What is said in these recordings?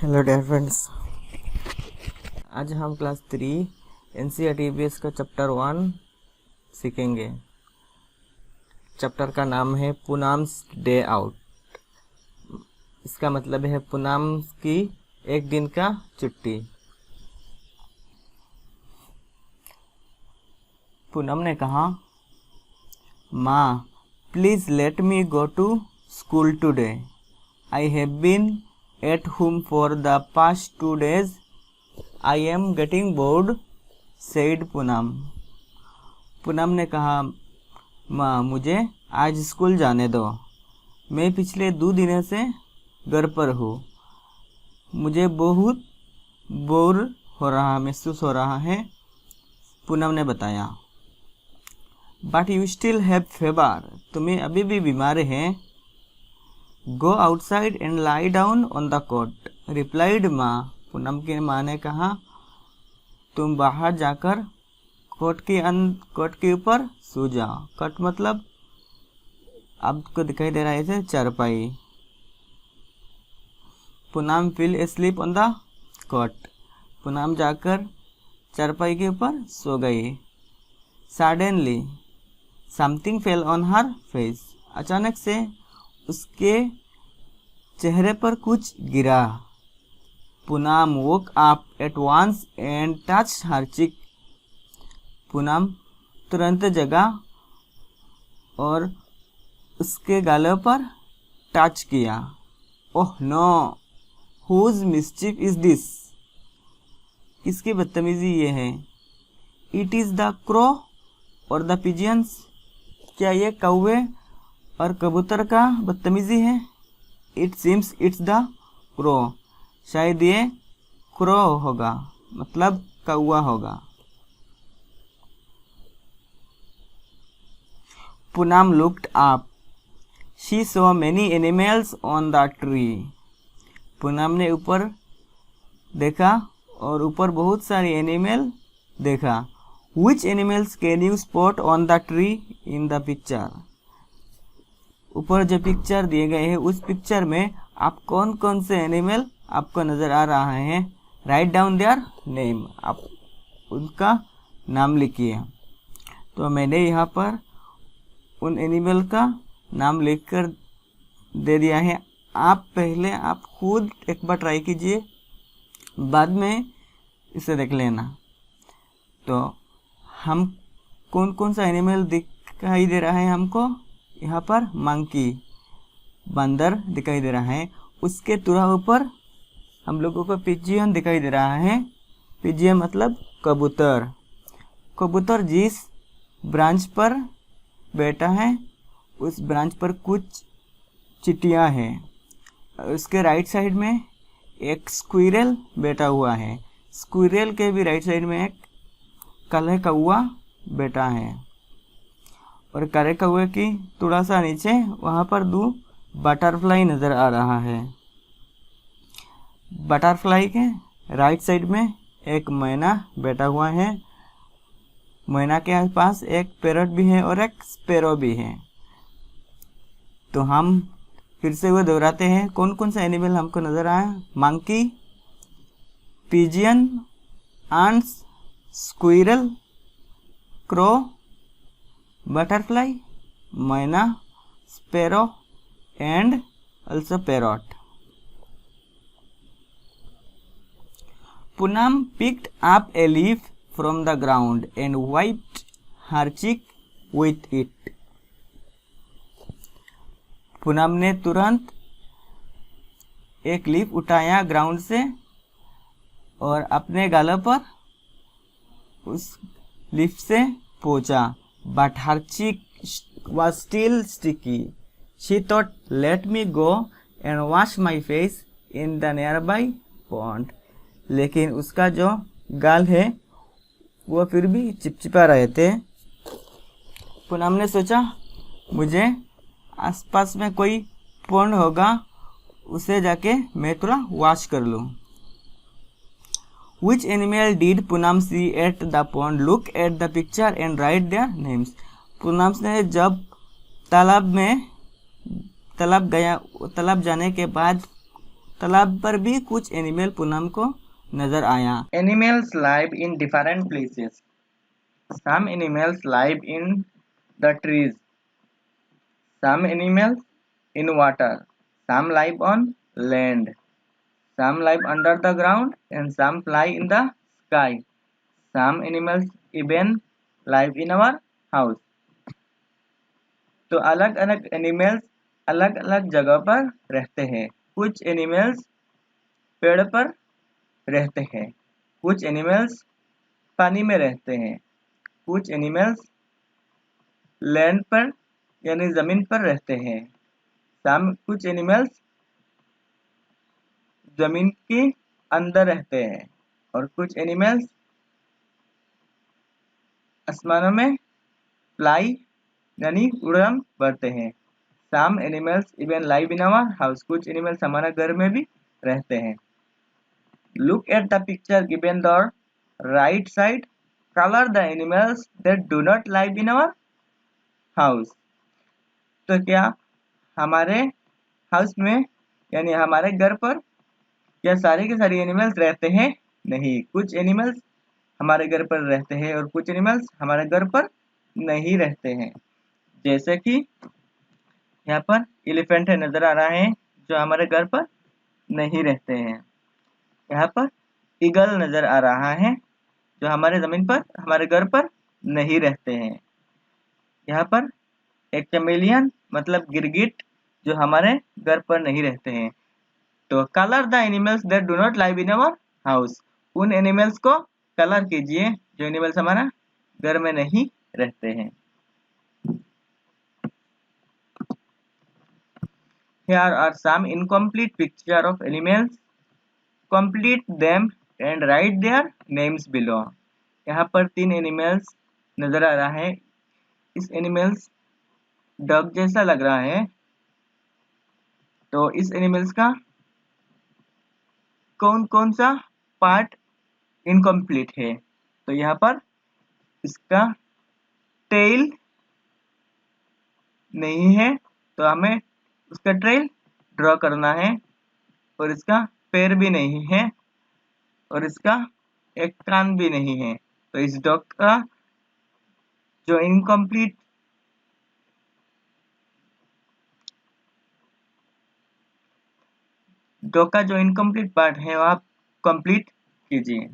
Hello dear friends, आज हम class 3 NCERT EVS का चैप्टर 1 सीखेंगे। चैप्टर का नाम है पूनम्स डे आउट। इसका मतलब है पूनम की एक दिन का छुट्टी। पूनम ने कहा, माँ please let me go to school today. I have been at home for the past 2 days. I am getting bored, said Poonam. Poonam ने कहा, माँ मुझे आज स्कूल जाने दो। मैं पिछले 2 दिनों से घर पर हूँ। मुझे बहुत बोर महसूस हो रहा है, पूनम ने बताया। But you still have fever, तुम्हें अभी भी बीमार हैं। Go outside and lie down on the cot, replied माँ। पूनम की माँ ने कहा, तुम बाहर जाकर कोट के ऊपर सो जाओ। कट मतलब आपको दिखाई दे रहा है इसे चारपाई। Poonam fell asleep on the cot। Poonam जाकर चारपाई के ऊपर सो गई। Suddenly something fell on her face। अचानक से उसके चेहरे पर कुछ गिरा। Poonam woke up at once and touched her cheek। Poonam तुरंत जगा और उसके गालों पर टच किया। Oh no, whose mischief is this? किसकी बदतमीजी ये है? It is the crow or the pigeons? क्या ये कौवे और कबूतर का बदतमीजी है? It seems it's the crow। शायद ये क्रो होगा, मतलब कौवा होगा। Poonam looked up। She saw many animals on the tree। Poonam ने ऊपर देखा और ऊपर बहुत सारी एनिमल देखा। Which animals can you spot on the tree in the picture? ऊपर जो पिक्चर दिए गए हैं उस पिक्चर में आप कौन कौन से एनिमल आपको नज़र आ रहा है? राइट डाउन देयर नेम, आप उनका नाम लिखिए। तो मैंने यहाँ पर उन एनिमल का नाम लिखकर दे दिया है। आप खुद एक बार ट्राई कीजिए, बाद में इसे देख लेना। तो हम कौन कौन सा एनिमल दिखाई दे रहा है हमको? यहाँ पर मंकी, बंदर दिखाई दे रहा है। उसके तुरंत ऊपर हम लोगों को पिजियन दिखाई दे रहा है। पिजियन मतलब कबूतर। कबूतर जिस ब्रांच पर बैठा है उस ब्रांच पर कुछ चिटियाँ हैं। उसके राइट साइड में एक स्क्विरल बैठा हुआ है। स्क्विरल के भी राइट साइड में एक काला कौवा बैठा है। और काले कौवे की थोड़ा सा नीचे वहाँ पर 2 बटरफ्लाई नज़र आ रहा है। बटरफ्लाई के राइट साइड में एक मैना बैठा हुआ है। मैना के पास एक पैरट भी है और एक स्पैरो भी है। तो हम फिर से वो दोहराते हैं, कौन कौन सा एनिमल हमको नज़र आया? Monkey, pigeon, ants, squirrel, crow, butterfly, myna, sparrow and also parrot। Poonam picked up a leaf from the ground and wiped her cheek with it। Poonam ने तुरंत एक लीफ उठाया ग्राउंड से और अपने गालों पर उस लीफ से पोंछा। But her cheek was still sticky। She thought, let me go and wash my face in the nearby pond। लेकिन उसका जो गाल है वो फिर भी चिपचिपा रहे थे। पूनम ने सोचा, मुझे आसपास में कोई पॉन्ड होगा, उसे जाके मैं थोड़ा वॉश कर लूँ। Which animal did Poonam see at the pond? Look at the picture and write their names। Poonam ने जब तालाब जाने के बाद तालाब पर भी कुछ एनिमल पूनम को नजर आया। Animals live in different places. Some animals live in the trees. Some animals in water. Some live on land. Some live under the ground and some fly in the sky. Some animals even live in our house. तो अलग अलग animals अलग अलग जगह पर रहते हैं। कुछ एनिमल्स पेड़ पर रहते हैं, कुछ एनिमल्स पानी में रहते हैं, कुछ एनिमल्स लैंड पर यानी जमीन पर रहते हैं, कुछ एनिमल्स जमीन के अंदर रहते हैं और कुछ एनिमल्स आसमानों में फ्लाई यानी उड़ान भरते हैं। Some animals even live in our house. कुछ एनिमल्स हमारे घर में भी रहते हैं। Look at the picture given the right side. Color the animals that do not live in our house. तो क्या हमारे हाउस में यानी हमारे घर पर क्या सारे के सारे एनिमल्स रहते हैं? नहीं, कुछ एनिमल्स हमारे घर पर रहते हैं और कुछ एनिमल्स हमारे घर पर नहीं रहते हैं। जैसे कि यहाँ पर एलिफेंट है नजर आ रहा है जो हमारे घर पर नहीं रहते हैं। यहाँ पर ईगल नजर आ रहा है जो हमारे जमीन पर हमारे घर पर नहीं रहते हैं। यहाँ पर एक चमेलियन मतलब गिरगिट जो हमारे घर पर नहीं रहते हैं। तो colour the animals that do not live in our house. उन एनिमल्स को कलर कीजिए जो एनिमल्स हमारा घर में नहीं रहते हैं। Here are some incomplete picture of animals. Complete them and write their names below. यहाँ पर 3 एनिमल्स नजर आ रहा है। इस एनिमल्स डग जैसा लग रहा है, तो इस एनिमल्स का कौन कौन सा पार्ट इनकम्प्लीट है? तो यहाँ पर इसका टेल नहीं है, तो हमें उसका ट्रेल ड्रॉ करना है, और इसका पैर भी नहीं है और इसका एक कान भी नहीं है। तो इस डॉग का जो इनकम्प्लीट पार्ट है वह कंप्लीट कीजिए।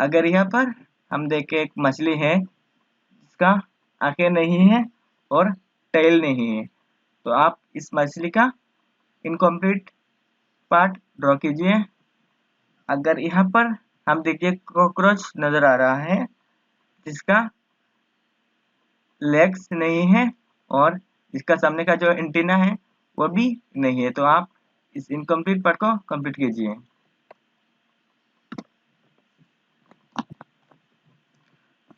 अगर यहाँ पर हम देखें एक मछली है जिसका आंखें नहीं है और टेल नहीं है, तो आप इस मछली का इनकम्प्लीट पार्ट ड्रॉ कीजिए। अगर यहाँ पर हम देखिए कॉकरोच नजर आ रहा है जिसका लेग्स नहीं है और इसका सामने का जो एंटीना है वो भी नहीं है, तो आप इस इनकम्प्लीट पार्ट को कंप्लीट कीजिए।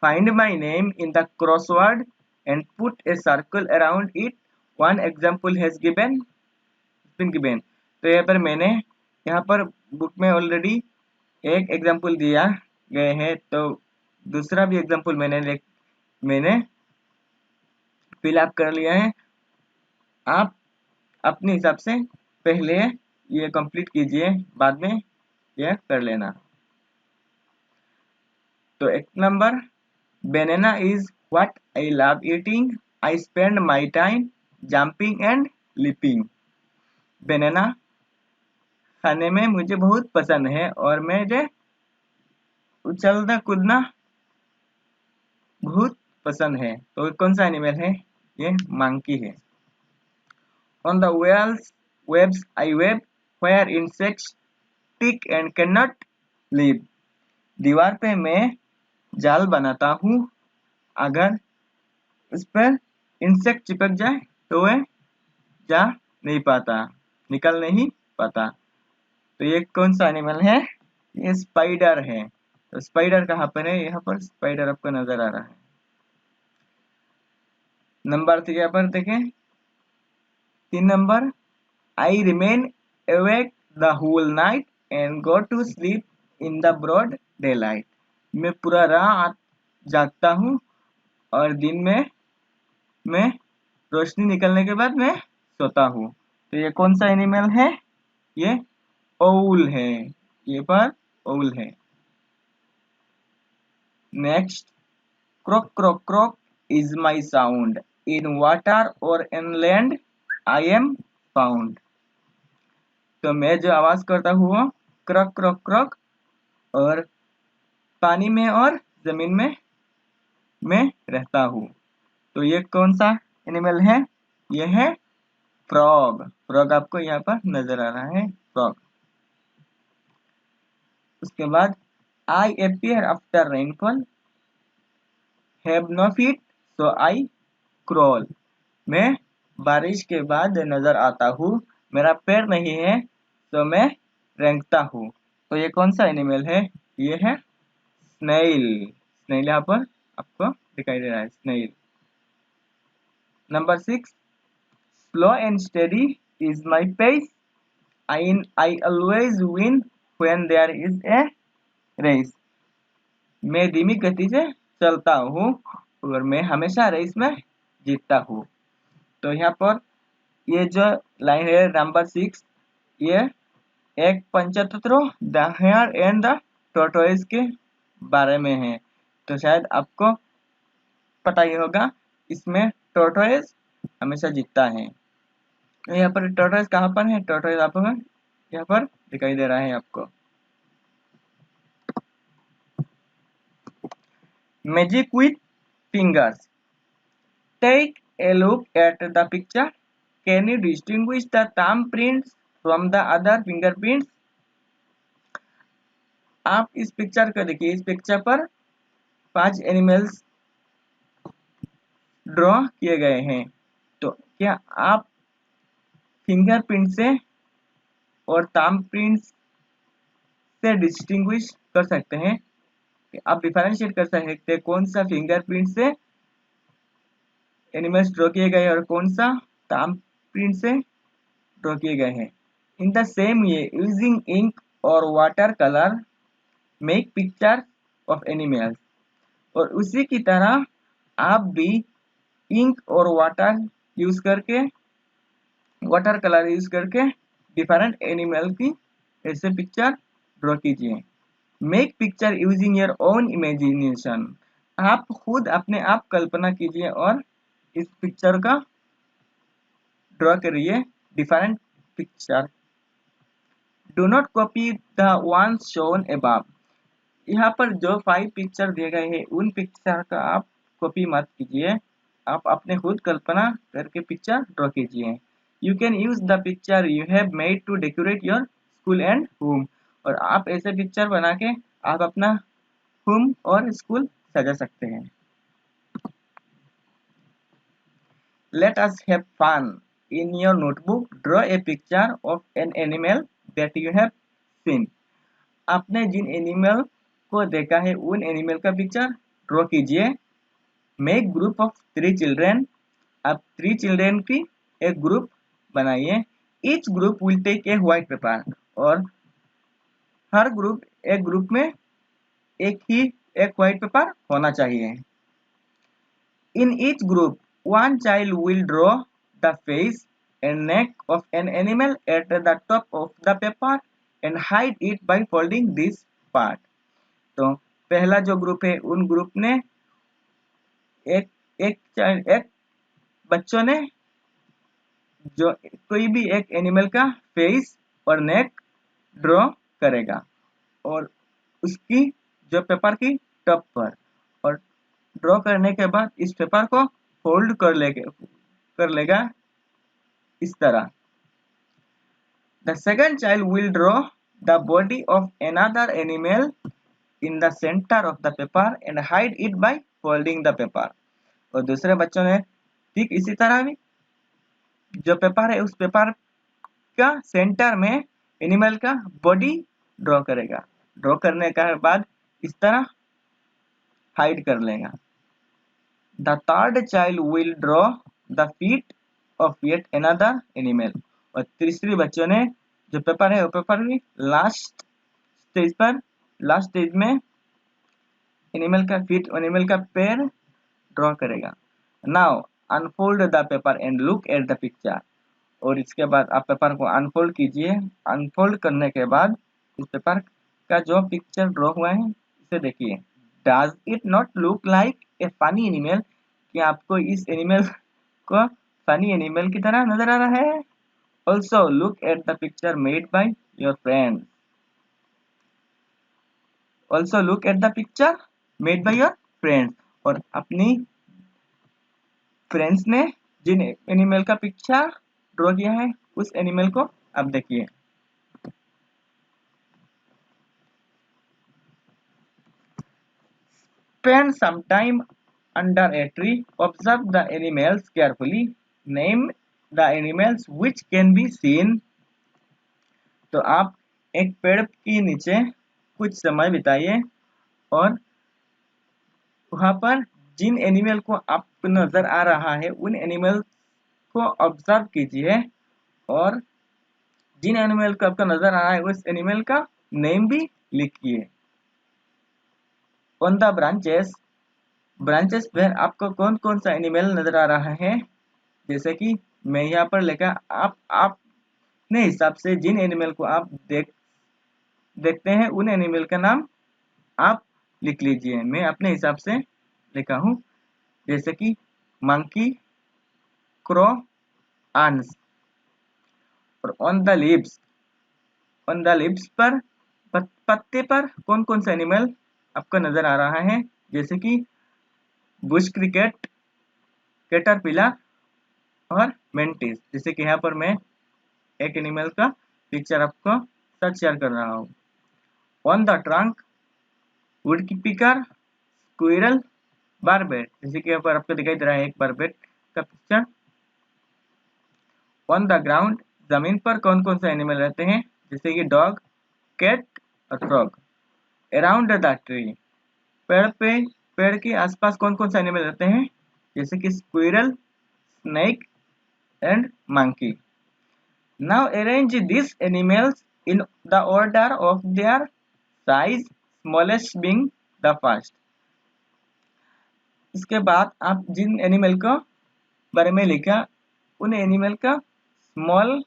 Find my name in the crossword and put a circle around it. One example has been given. तो यहाँ पर मैंने यहाँ पर बुक में ऑलरेडी एक एग्जाम्पल दिया गए है, तो दूसरा भी एग्जाम्पल मैंने फिल अप कर लिया है। आप अपने हिसाब से पहले ये कंप्लीट कीजिए, बाद में यह कर लेना। तो एक number, banana is what I love eating. I spend my time jumping and leaping. banana खाने में मुझे बहुत पसंद है और मुझे उछलना कूदना बहुत पसंद है। तो कौन सा एनिमल है? ये मंकी है। On the webs I web where insects stick and cannot live. दीवार पे मैं जाल बनाता हूँ, अगर उस पर इंसेक्ट चिपक जाए तो वह जा नहीं पाता, निकल नहीं पाता। तो ये कौन सा एनिमल है? ये स्पाइडर है। तो स्पाइडर कहाँ पर है? यहाँ पर स्पाइडर आपको नजर आ रहा है। नंबर 3 पर देखें, 3 number, I remain awake the whole night and go to sleep in the broad daylight. मैं पूरा रात जागता हूँ और दिन में मैं रोशनी निकलने के बाद मैं सोता हूँ। तो ये कौन सा एनिमल है? ये owl है, ये पर owl है। Next, croak croak croak is my sound, in water or in land I am found। तो मैं जो आवाज करता हूँ वो क्रॉक क्रॉक क्रॉक, और पानी में और जमीन में मैं रहता हूँ। तो ये कौन सा एनिमल है? ये है फ्रॉग। फ्रॉग आपको यहाँ पर नजर आ रहा है, फ्रॉग। उसके बाद I appear after rainfall, have no feet so I crawl. मैं बारिश के बाद नजर आता हूँ, मेरा पैर नहीं है तो मैं रेंगता हूँ। तो ये कौन सा एनिमल है? ये है स्नेल। स्नेल यहाँ पर आपको दिखाई दे रहा है, snail. Number 6, slow and steady is my pace, I always win when there is a race। मैं धीमी गति से चलता हूँ और मैं हमेशा रेस में जीतता हूँ। तो यहाँ पर ये जो लाइन है नंबर 6, ये एक Panchatantra the hare and the tortoise के बारे में है। तो शायद आपको पता ही होगा, इसमें टॉर्टोइज हमेशा जीतता है। यहाँ पर टॉर्टोइज कहाँ पर है? टॉर्टोइज आपको यहाँ पर दिखाई दे रहा है आपको। Magic with fingers, take a look at the picture, can you distinguish the thumb prints from the other fingerprints. आप इस पिक्चर को देखिए, इस पिक्चर पर 5 एनिमल्स ड्रॉ किए गए हैं। तो क्या आप फिंगरप्रिंट से और थंब प्रिंट्स से डिस्टिंग्विश कर सकते हैं? आप डिफरेंशिएट कर सकते हैं कौन सा फिंगरप्रिंट से एनिमल्स ड्रॉ किए गए और कौन सा थंब प्रिंट से ड्रॉ किए गए हैं। In the same way, using ink और water colour make picture of animals. और उसी की तरह आप भी इंक और वाटर कलर यूज करके डिफरेंट एनिमल की ऐसे पिक्चर ड्रॉ कीजिए। Make picture using your own imagination. आप खुद अपने आप कल्पना कीजिए और इस पिक्चर का ड्रॉ करिए, different picture. Do not copy the ones shown above. यहाँ पर जो 5 पिक्चर दिए गए हैं उन पिक्चर का आप कॉपी मत कीजिए, आप अपने खुद कल्पना करके पिक्चर ड्रॉ कीजिए। You can use the picture you have made to decorate your school and home. और आप ऐसे पिक्चर बना के आप अपना होम और स्कूल सजा सकते हैं। Let us have fun. In your notebook draw a picture of an animal that you have seen. आपने जिन एनिमल को देखा है उन एनिमल का पिक्चर ड्रॉ कीजिए। Make group of 3 children. आप 3 चिल्ड्रेन की एक ग्रुप बनाइए। Each group will take a white paper. और हर ग्रुप, एक ग्रुप में एक व्हाइट पेपर होना चाहिए। In each group one child will draw the face and neck of an animal at the top of the paper and hide it by folding this part। तो पहला जो group है उन group ने एक बच्चों ने जो कोई भी एक एनिमल का फेस और नेक ड्रॉ करेगा और उसकी जो पेपर की टॉप पर, और ड्रॉ करने के बाद इस पेपर को फोल्ड कर लेगा इस तरह। The second child will draw the body of another animal in the centre of the paper and hide it by folding the paper. और दूसरे बच्चों ने ठीक इसी तरह भी जो पेपर है उस पेपर का सेंटर में एनिमल का बॉडी ड्रॉ करेगा। ड्रॉ करने के बाद इस तरह हाइड कर लेगा। The third child will draw the feet of yet another animal। और तीसरी बच्चों ने जो पेपर है वो पेपर भी लास्ट स्टेज में एनिमल का फीट, एनिमल का पैर ड्रॉ करेगा। Now unfold the paper and look at the picture। और इसके बाद आप पेपर को अनफोल्ड कीजिए। अनफोल्ड करने के बाद इस पेपर का जो पिक्चर ड्रॉ हुआ है इसे देखिए। Does it not look like a funny animal? क्या आपको इस एनिमल को फनी एनिमल की तरह नजर आ रहा है? Also look at the picture made by your friend. Also look at the picture made by your friends. और अपनी फ्रेंड्स ने जिन एनिमल का पिक्चर ड्रॉ किया है उस एनिमल को आप देखिए। Spend some time under a tree. Observe the animals carefully. Name the animals which can be seen. तो आप एक पेड़ के नीचे कुछ समय बिताइए और वहां पर जिन एनिमल को आपको नजर आ रहा है उन एनिमल को ऑब्जर्व कीजिए और जिन एनिमल को आपको नजर आ रहा है उस एनिमल का नेम भी लिखिए। ऑन द ब्रांचेस पर आपको कौन कौन सा एनिमल नजर आ रहा है, जैसे कि मैं यहाँ पर लिखा। आप अपने हिसाब से जिन एनिमल को आप देखते हैं उन एनिमल का नाम आप लिख लीजिए। मैं अपने हिसाब से लिखा हूँ, जैसे कि मंकी, क्रो, आंस। और ऑन द लिव्स पर पत्ते पर कौन कौन सा एनिमल आपको नजर आ रहा है, जैसे कि बुश क्रिकेट, कैटरपिलर और मेंटिस। जैसे कि यहाँ पर मैं एक एनिमल का पिक्चर आपको साथ शेयर कर रहा हूँ। On the trunk woodpecker, squirrel, barbet. जैसे कि यहाँ पर आपको दिखाई दे रहा है एक बारबेट का पिक्चर। ऑन द ग्राउंड जमीन पर कौन कौन से एनिमल रहते हैं, जैसे कि डॉग, कैट और फ्रॉग। अराउंड द ट्री पेड़ के आसपास कौन कौन से एनिमल रहते हैं, जैसे कि squirrel, snake and monkey. Now arrange this animals in the order of their size, smallest being the first. इसके बाद आप जिन एनिमल को बारे में लिखा उन एनिमल का स्मॉल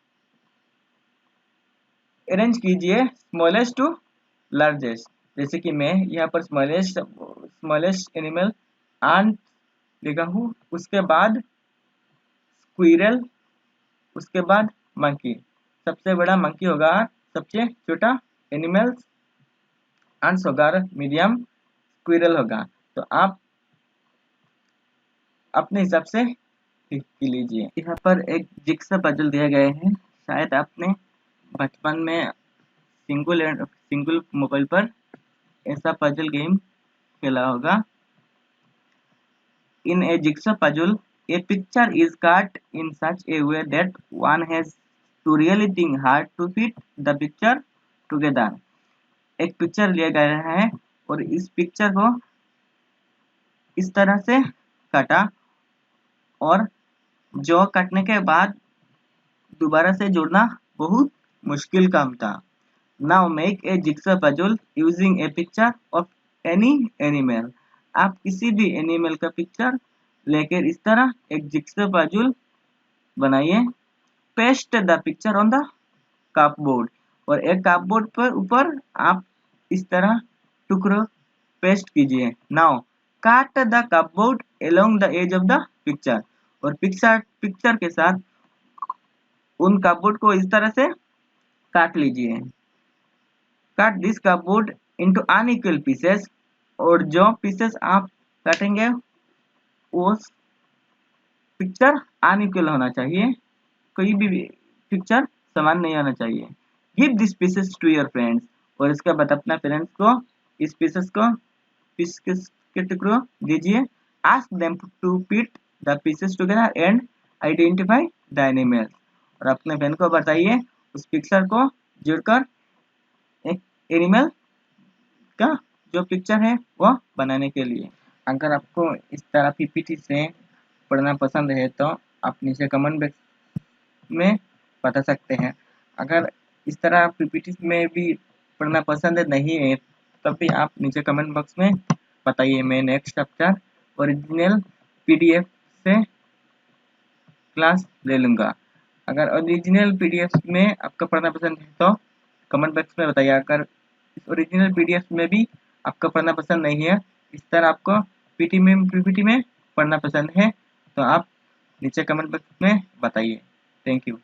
अरेंज कीजिए, स्मॉलेस्ट टू लार्जेस्ट। जैसे कि मैं यहाँ पर स्मॉलेस्ट एनिमल आंट लिखा हूँ, उसके बाद स्क्विरल, उसके बाद मंकी। सबसे बड़ा मंकी होगा, सबसे छोटा एनिमल आंट्स होगा, मीडियम स्क्विरल होगा। तो आप अपने हिसाब से लिख लीजिए। यहाँ पर एक जिक्सा पजल दिया गया है, शायद आपने बचपन में सिंगल मोबाइल पर ऐसा पजल गेम खेला होगा। In a jigsaw puzzle, a picture is cut in such a way that one has to really think hard to fit the picture together. एक पिक्चर लिया गया है और इस पिक्चर को इस तरह से काटा और जो काटने के बाद दोबारा से जोड़ना बहुत मुश्किल काम था। Now make a jigsaw puzzle using a picture of any animal. आप किसी भी एनिमल का पिक्चर लेकर इस तरह एक जिक्सॉ पजल बनाइए। Paste the picture on the cupboard, और एक कपबोर्ड पर ऊपर आप इस तरह टुकड़ों पेस्ट कीजिए। Now cut the cupboard along the edge of the picture, और पिक्चर के साथ उन कपबोर्ड को इस तरह से काट लीजिए। Cut this cupboard into unequal pieces, और जो पीसेस आप काटेंगे वो पिक्चर अनइक्वल होना चाहिए, कोई भी पिक्चर समान नहीं होना चाहिए। Give this pieces to your friends, और इसके बाद अपना फ्रेंड्स को इस पीसेस के टुकड़ों दीजिए। Ask them to pit the pieces together and identify the animal, और अपने फ्रेंड को बताइए उस पिक्चर को जोड़कर एक एनिमल का जो पिक्चर है वो बनाने के लिए। अगर आपको इस तरह पीपीटी से पढ़ना पसंद है तो आप नीचे कमेंट बॉक्स में बता सकते हैं। अगर इस तरह पीपीटी में भी पढ़ना पसंद नहीं है तब भी आप नीचे कमेंट बॉक्स में बताइए। मैं नेक्स्ट चैप्टर ओरिजिनल पीडीएफ से क्लास ले लूँगा। अगर ओरिजिनल पीडीएफ में आपका पढ़ना पसंद है तो कमेंट बॉक्स में बताइए। अगर इस ओरिजिनल पीडीएफ में भी आपका पढ़ना पसंद नहीं है, इस तरह आपको पीपीटी में पढ़ना पसंद है, तो आप नीचे कमेंट बॉक्स में बताइए। Thank you.